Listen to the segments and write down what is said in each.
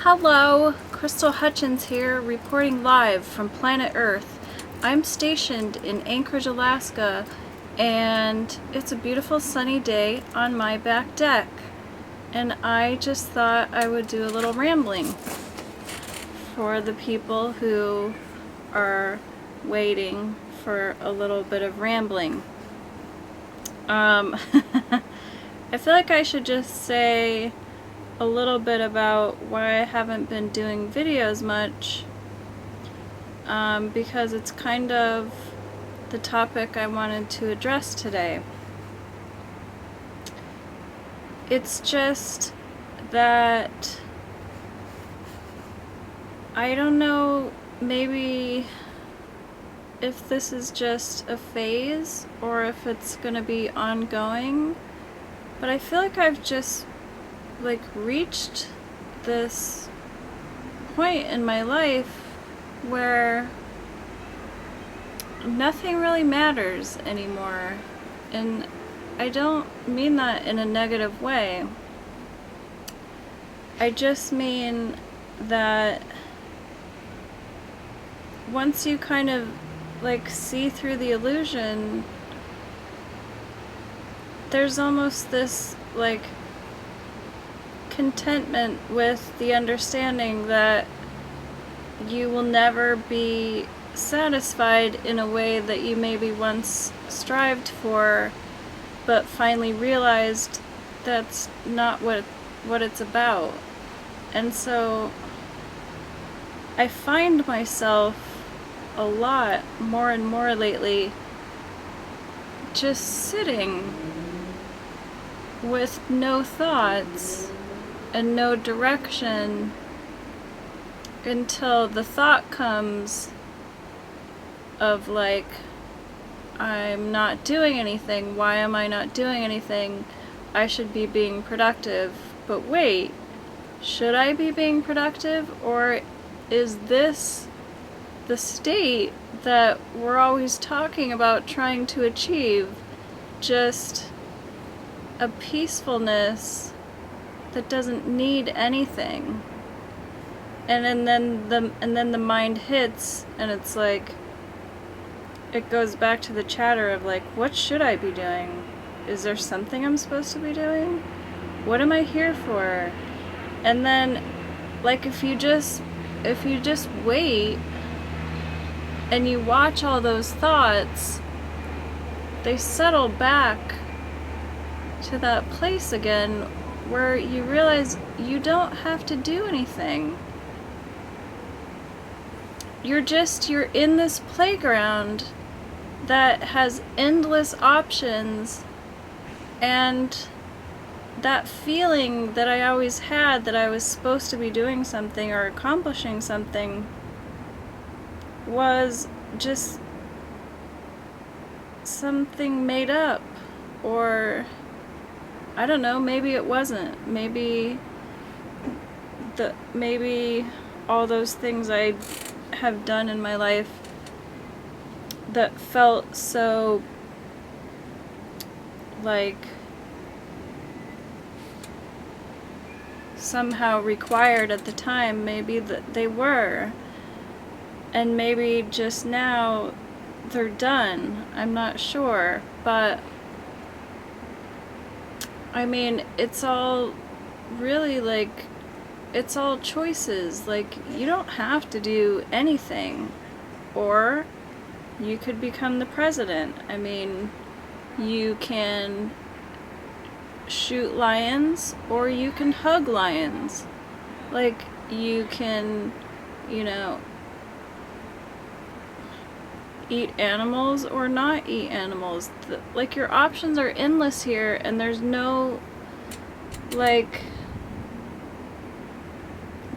Hello, Crystal Hutchins here, reporting live from planet Earth. I'm stationed in Anchorage, Alaska, and it's a beautiful sunny day on my back deck. And I just thought I would do a little rambling for the people who are waiting for a little bit of rambling. I feel like I should just say a little bit about why I haven't been doing videos much, because it's kind of the topic I wanted to address today. It's just that I don't know, maybe if this is just a phase or if it's gonna be ongoing, but I feel like I've just reached this point in my life where nothing really matters anymore. And I don't mean that in a negative way. I just mean that once you kind of see through the illusion, there's almost this contentment with the understanding that you will never be satisfied in a way that you maybe once strived for, but finally realized that's not what it's about. And so I find myself a lot more and more lately just sitting with no thoughts and no direction until the thought comes of I'm not doing anything. Why am I not doing anything? I should be being productive. But wait, should I be being productive, or is this the state that we're always talking about trying to achieve, just a peacefulness that doesn't need anything? And then the mind hits, and it's it goes back to the chatter of what should I be doing? Is there something I'm supposed to be doing? What am I here for? And then if you just wait and you watch all those thoughts, they settle back to that place again where you realize you don't have to do anything. You're in this playground that has endless options, and that feeling that I always had that I was supposed to be doing something or accomplishing something was just something made up. Or I don't know, maybe it wasn't. Maybe all those things I have done in my life that felt so somehow required at the time, maybe that they were, and maybe just now they're done. I'm not sure, but I mean, it's all really it's all choices. You don't have to do anything, or you could become the president. I mean, you can shoot lions, or you can hug lions. You can, eat animals or not eat animals. Your options are endless here, and there's no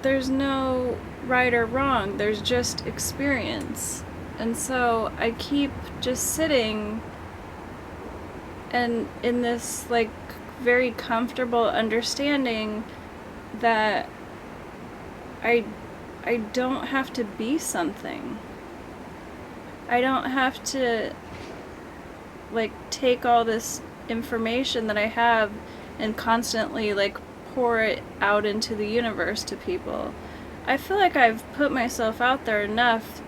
there's no right or wrong. There's just experience. And so I keep just sitting and in this very comfortable understanding that I don't have to be something. I don't have to take all this information that I have and constantly pour it out into the universe to people. I feel like I've put myself out there enough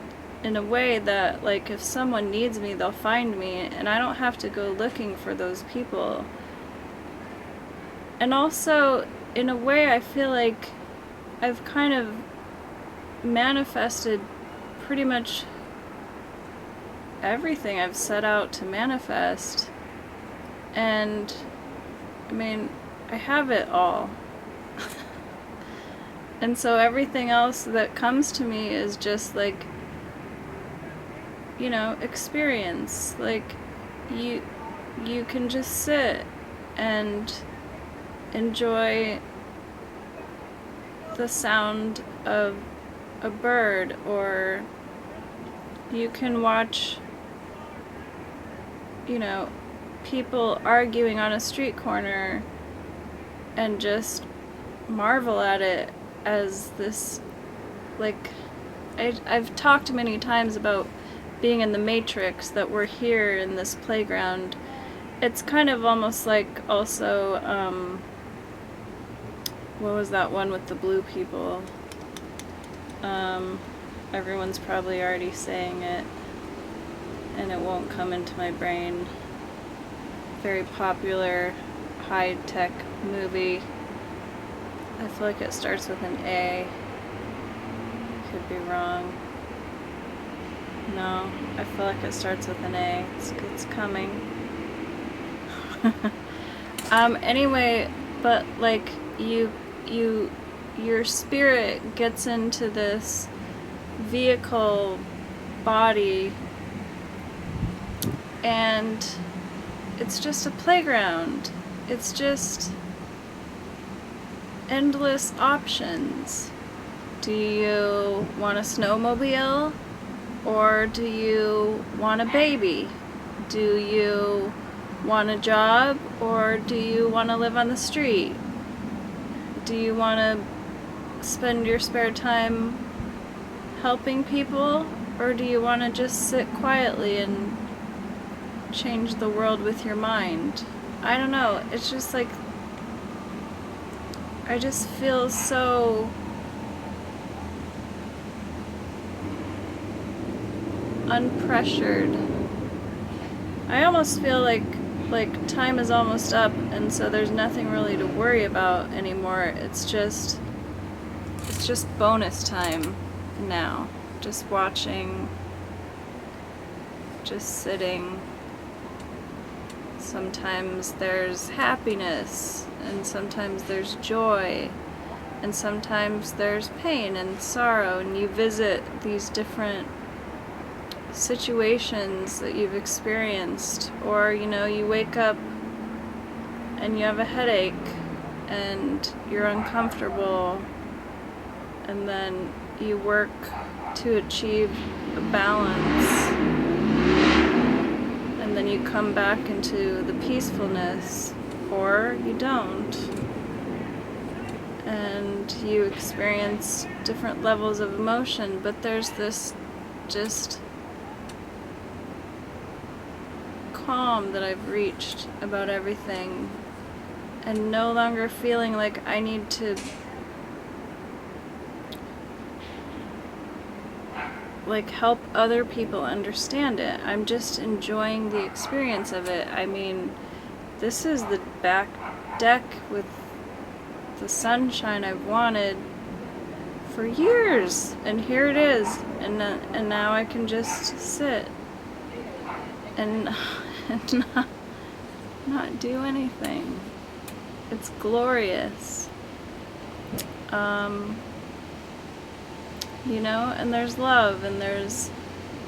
in a way that, like, if someone needs me, they'll find me, and I don't have to go looking for those people. And also, in a way, I feel like I've kind of manifested pretty much everything I've set out to manifest. And, I mean, I have it all. And so everything else that comes to me is just like, you know, experience. Like, you can just sit and enjoy the sound of a bird, or you can watch, you know, people arguing on a street corner and just marvel at it as this, like, I've talked many times about being in the Matrix, that we're here in this playground. It's kind of almost like also, what was that one with the blue people? Everyone's probably already saying it, and it won't come into my brain. Very popular, high-tech movie. I feel like it starts with an A. Could be wrong. No, I feel like it starts with an A. It's coming. Anyway, but like your spirit gets into this vehicle body, and it's just a playground. It's just endless options. Do you want a snowmobile? Or do you want a baby? Do you want a job? Or do you want to live on the street? Do you want to spend your spare time helping people? Or do you want to just sit quietly and change the world with your mind? I don't know. It's just like, I just feel so unpressured. I almost feel like time is almost up, and so there's nothing really to worry about anymore. It's just bonus time now. Just watching, just sitting. Sometimes there's happiness, and sometimes there's joy, and sometimes there's pain and sorrow, and you visit these different situations that you've experienced. Or, you know, you wake up and you have a headache and you're uncomfortable, and then you work to achieve a balance, and then you come back into the peacefulness, or you don't, and you experience different levels of emotion. But there's this just calm that I've reached about everything, and no longer feeling like I need to like help other people understand it. I'm just enjoying the experience of it. I mean, this is the back deck with the sunshine I've wanted for years, and here it is, and now I can just sit and not do anything. It's glorious. You know, and there's love, and there's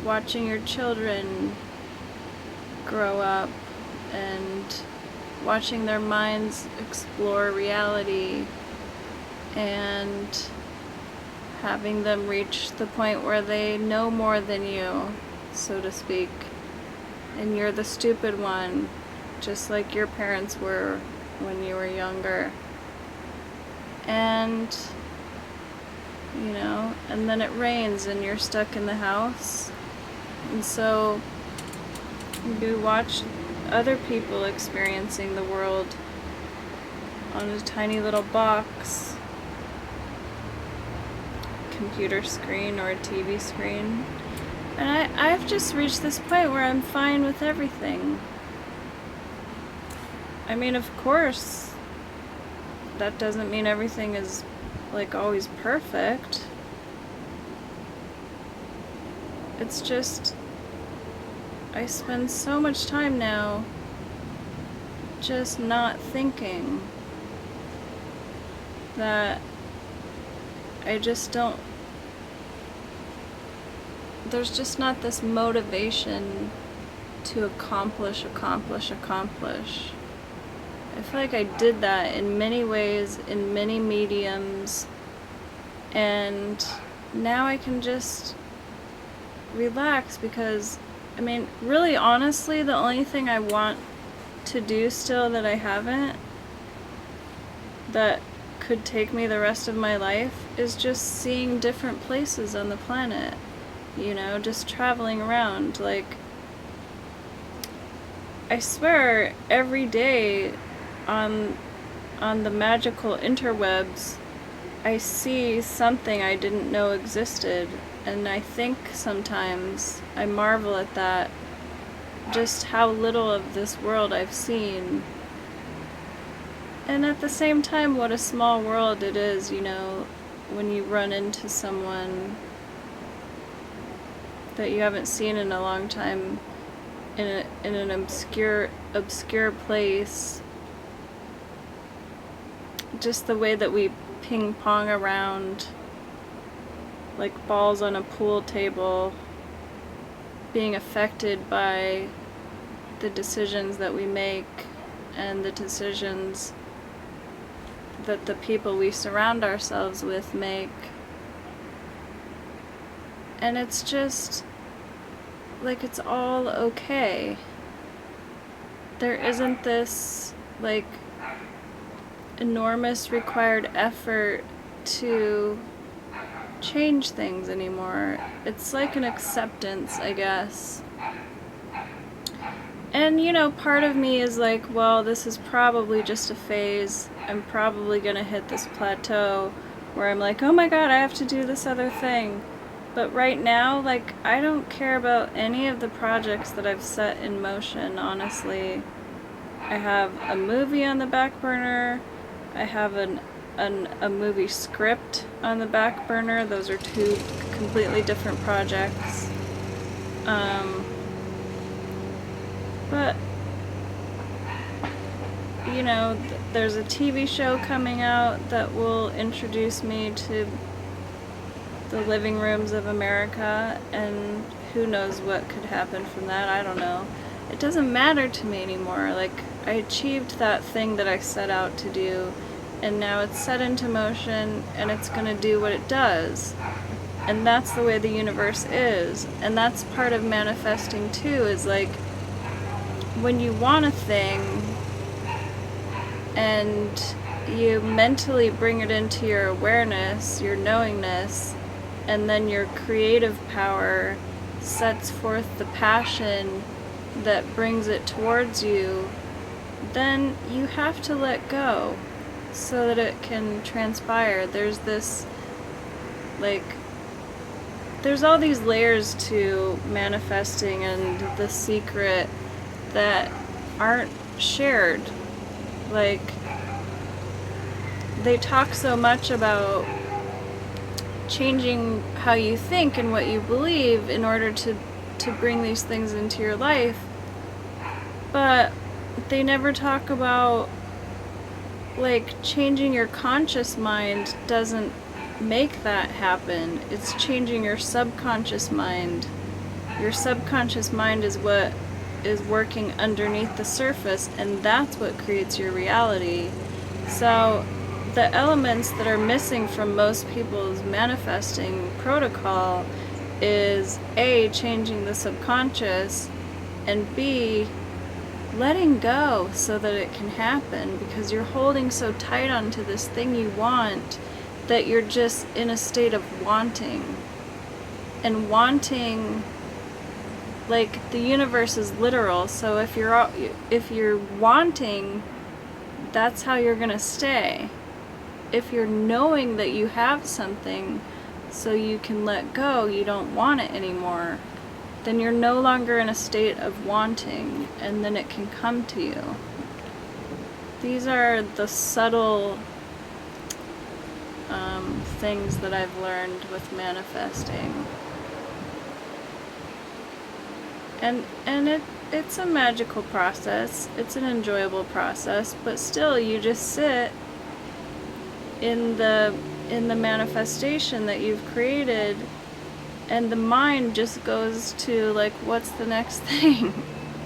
watching your children grow up, and watching their minds explore reality, and having them reach the point where they know more than you, so to speak, and you're the stupid one, just like your parents were when you were younger. And, you know, and then it rains and you're stuck in the house, and so you watch other people experiencing the world on a tiny little box, computer screen or a TV screen. And I've just reached this point where I'm fine with everything. I mean, of course, that doesn't mean everything is, like, always perfect. It's just, I spend so much time now just not thinking that I just don't, there's just not this motivation to accomplish. I feel like I did that in many ways, in many mediums, and now I can just relax because, I mean, really honestly, the only thing I want to do still that I haven't, that could take me the rest of my life, is just seeing different places on the planet, you know, just traveling around. Like, I swear every day on the magical interwebs I see something I didn't know existed, and I think sometimes, I marvel at that, just how little of this world I've seen. And at the same time, what a small world it is, you know, when you run into someone that you haven't seen in a long time in an obscure place. Just the way that we ping pong around like balls on a pool table, being affected by the decisions that we make and the decisions that the people we surround ourselves with make. And it's just like, it's all okay. There isn't this like enormous required effort to change things anymore. It's like an acceptance, I guess. And, you know, part of me is like, well, this is probably just a phase. I'm probably gonna hit this plateau where I'm like, oh my god, I have to do this other thing. But right now, like, I don't care about any of the projects that I've set in motion, honestly. I have a movie on the back burner. I have a movie script on the back burner. Those are two completely different projects. But, you know, there's a TV show coming out that will introduce me to the living rooms of America, and who knows what could happen from that. I don't know. It doesn't matter to me anymore. Like, I achieved that thing that I set out to do, and now it's set into motion, and it's gonna do what it does. And that's the way the universe is. And that's part of manifesting too, is like, when you want a thing and you mentally bring it into your awareness, your knowingness, and then your creative power sets forth the passion that brings it towards you, then you have to let go so that it can transpire. There's this, like, there's all these layers to manifesting and the secret that aren't shared. Like, they talk so much about changing how you think and what you believe in order to bring these things into your life, but they never talk about, like, changing your conscious mind doesn't make that happen. It's changing your subconscious mind. Your subconscious mind is what is working underneath the surface, and that's what creates your reality. So the elements that are missing from most people's manifesting protocol is A, changing the subconscious, and B, letting go so that it can happen, because you're holding so tight onto this thing you want that you're just in a state of wanting. And wanting, like, the universe is literal, so if you're wanting that's how you're gonna stay. If you're knowing that you have something so you can let go, you don't want it anymore, then you're no longer in a state of wanting, and then it can come to you. These are the subtle things that I've learned with manifesting. And it's a magical process, it's an enjoyable process, but still you just sit in the manifestation that you've created, and the mind just goes to like, what's the next thing?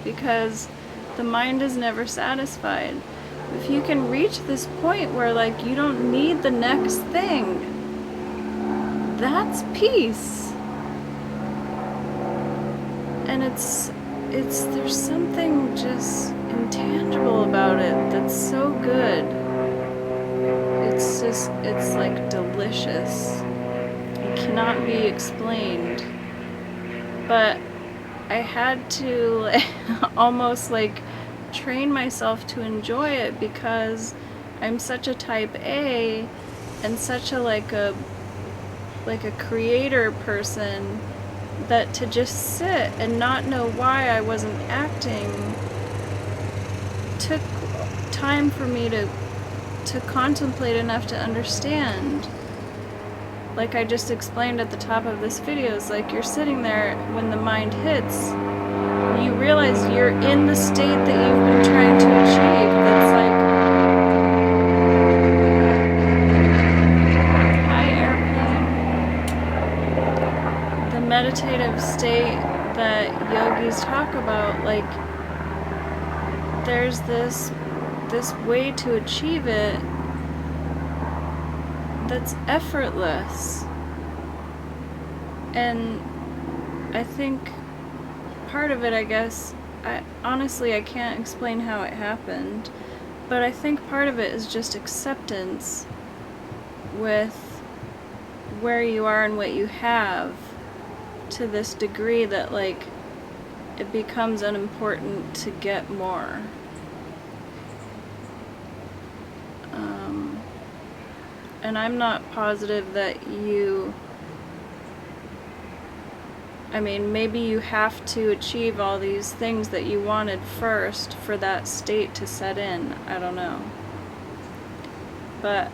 Because the mind is never satisfied. If you can reach this point where like you don't need the next thing, that's peace. And it's there's something just intangible about it that's so good. It's like delicious. It cannot be explained. But I had to like, almost like train myself to enjoy it, because I'm such a type A and such a like a creator person, that to just sit and not know why I wasn't acting took time for me to contemplate enough to understand. Like I just explained at the top of this video, it's like you're sitting there when the mind hits, you realize you're in the state that you've been trying to achieve. That's like, hi airplane. The meditative state that yogis talk about, like there's this way to achieve it that's effortless. And I think part of it, I guess, honestly I can't explain how it happened, but I think part of it is just acceptance with where you are and what you have, to this degree that like it becomes unimportant to get more. And I'm not positive that I mean, maybe you have to achieve all these things that you wanted first for that state to set in. I don't know. But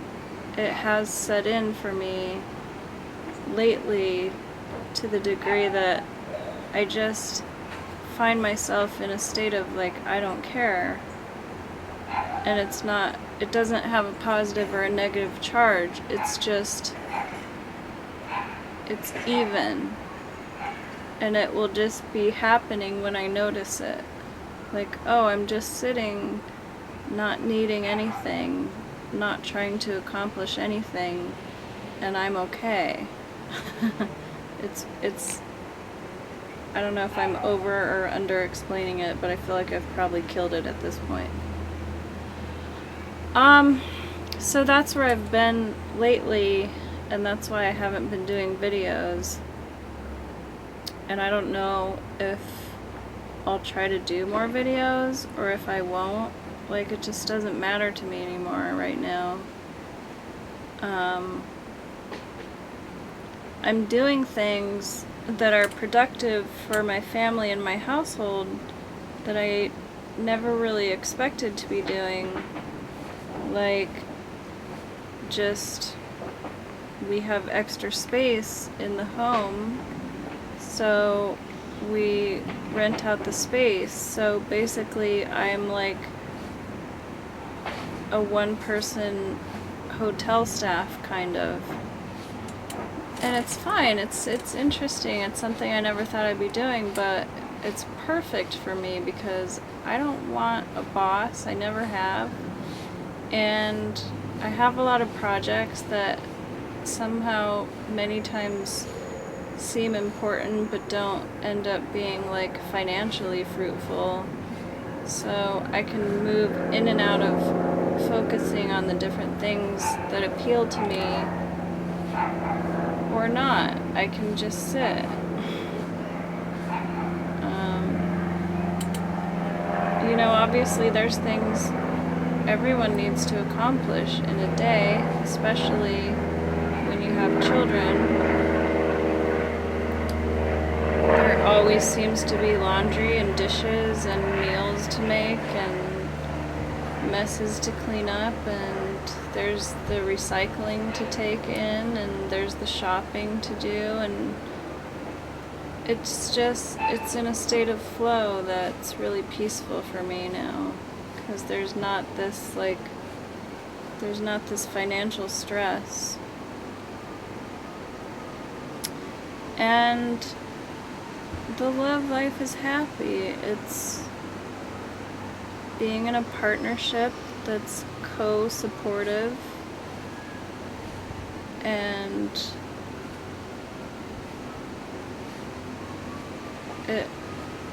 it has set in for me lately, to the degree that I just find myself in a state of like, I don't care. And it doesn't have a positive or a negative charge. It's just, it's even. And it will just be happening when I notice it. Like, oh, I'm just sitting, not needing anything, not trying to accomplish anything, and I'm okay. It's I don't know if I'm over or under explaining it, but I feel like I've probably killed it at this point. So that's where I've been lately, and that's why I haven't been doing videos. And I don't know if I'll try to do more videos or if I won't. Like, it just doesn't matter to me anymore right now. I'm doing things that are productive for my family and my household that I never really expected to be doing. Like, just, we have extra space in the home, so we rent out the space. So basically I'm like a one-person hotel staff, kind of. And it's fine, it's interesting, it's something I never thought I'd be doing, but it's perfect for me because I don't want a boss, I never have. And I have a lot of projects that somehow many times seem important but don't end up being like financially fruitful. So I can move in and out of focusing on the different things that appeal to me, or not. I can just sit. You know, obviously there's things everyone needs to accomplish in a day, especially when you have children. There always seems to be laundry and dishes and meals to make and messes to clean up, and there's the recycling to take in, and there's the shopping to do, and it's in a state of flow that's really peaceful for me now, because there's not this financial stress. And the love life is happy. It's being in a partnership that's co-supportive, and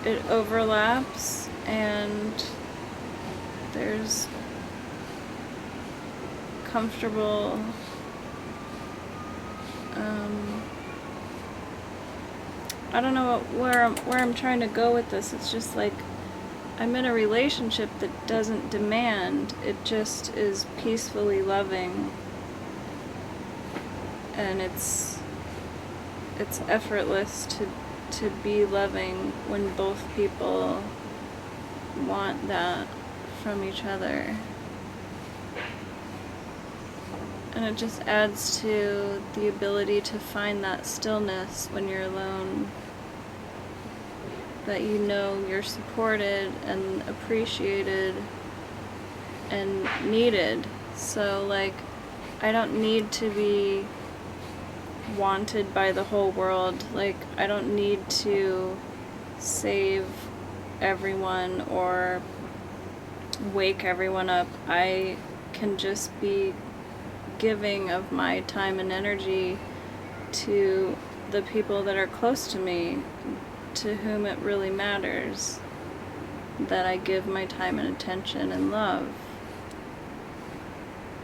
it overlaps, and there's comfortable I don't know where I'm trying to go with this. It's just like I'm in a relationship that doesn't demand. It just is peacefully loving, and it's effortless to be loving when both people want that from each other. And it just adds to the ability to find that stillness when you're alone, that you know you're supported and appreciated and needed. So like, I don't need to be wanted by the whole world. Like, I don't need to save everyone or wake everyone up. I can just be giving of my time and energy to the people that are close to me, to whom it really matters that I give my time and attention and love.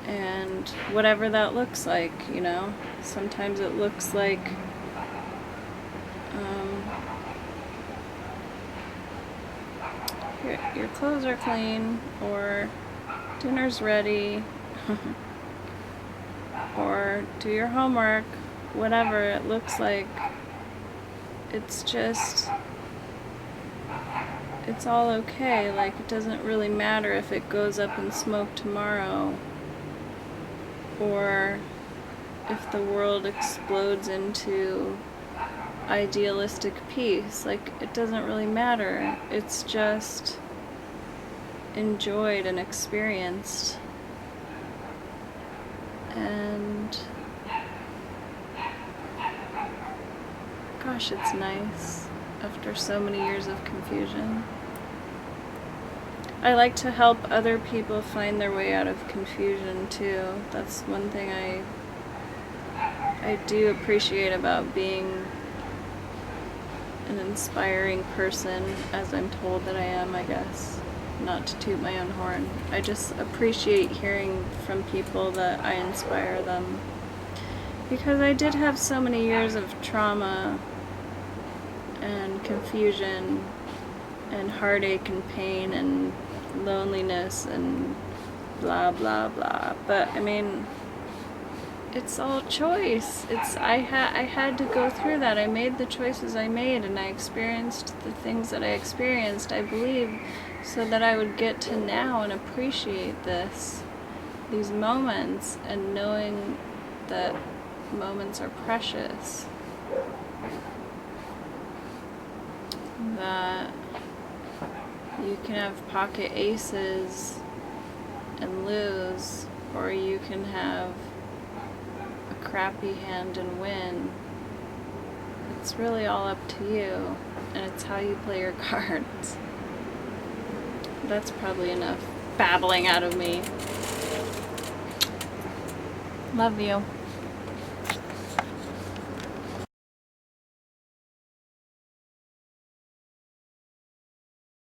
And whatever that looks like, you know, sometimes it looks like your clothes are clean, or dinner's ready, or do your homework, whatever it looks like. It's just, it's all okay. Like, it doesn't really matter if it goes up in smoke tomorrow, or if the world explodes into idealistic peace. Like, it doesn't really matter. It's just enjoyed and experienced. And gosh, it's nice after so many years of confusion. I like to help other people find their way out of confusion too. That's one thing I do appreciate about being an inspiring person, as I'm told that I am, I guess. Not to toot my own horn. I just appreciate hearing from people that I inspire them. Because I did have so many years of trauma and confusion and heartache and pain and loneliness and blah blah blah. But I mean, it's all choice. I had to go through that. I made the choices I made, and I experienced the things that I experienced, I believe, so that I would get to now and appreciate these moments, and knowing that moments are precious, that you can have pocket aces and lose, or you can have a crappy hand and win. It's really all up to you, and it's how you play your cards. That's probably enough babbling out of me. Love you.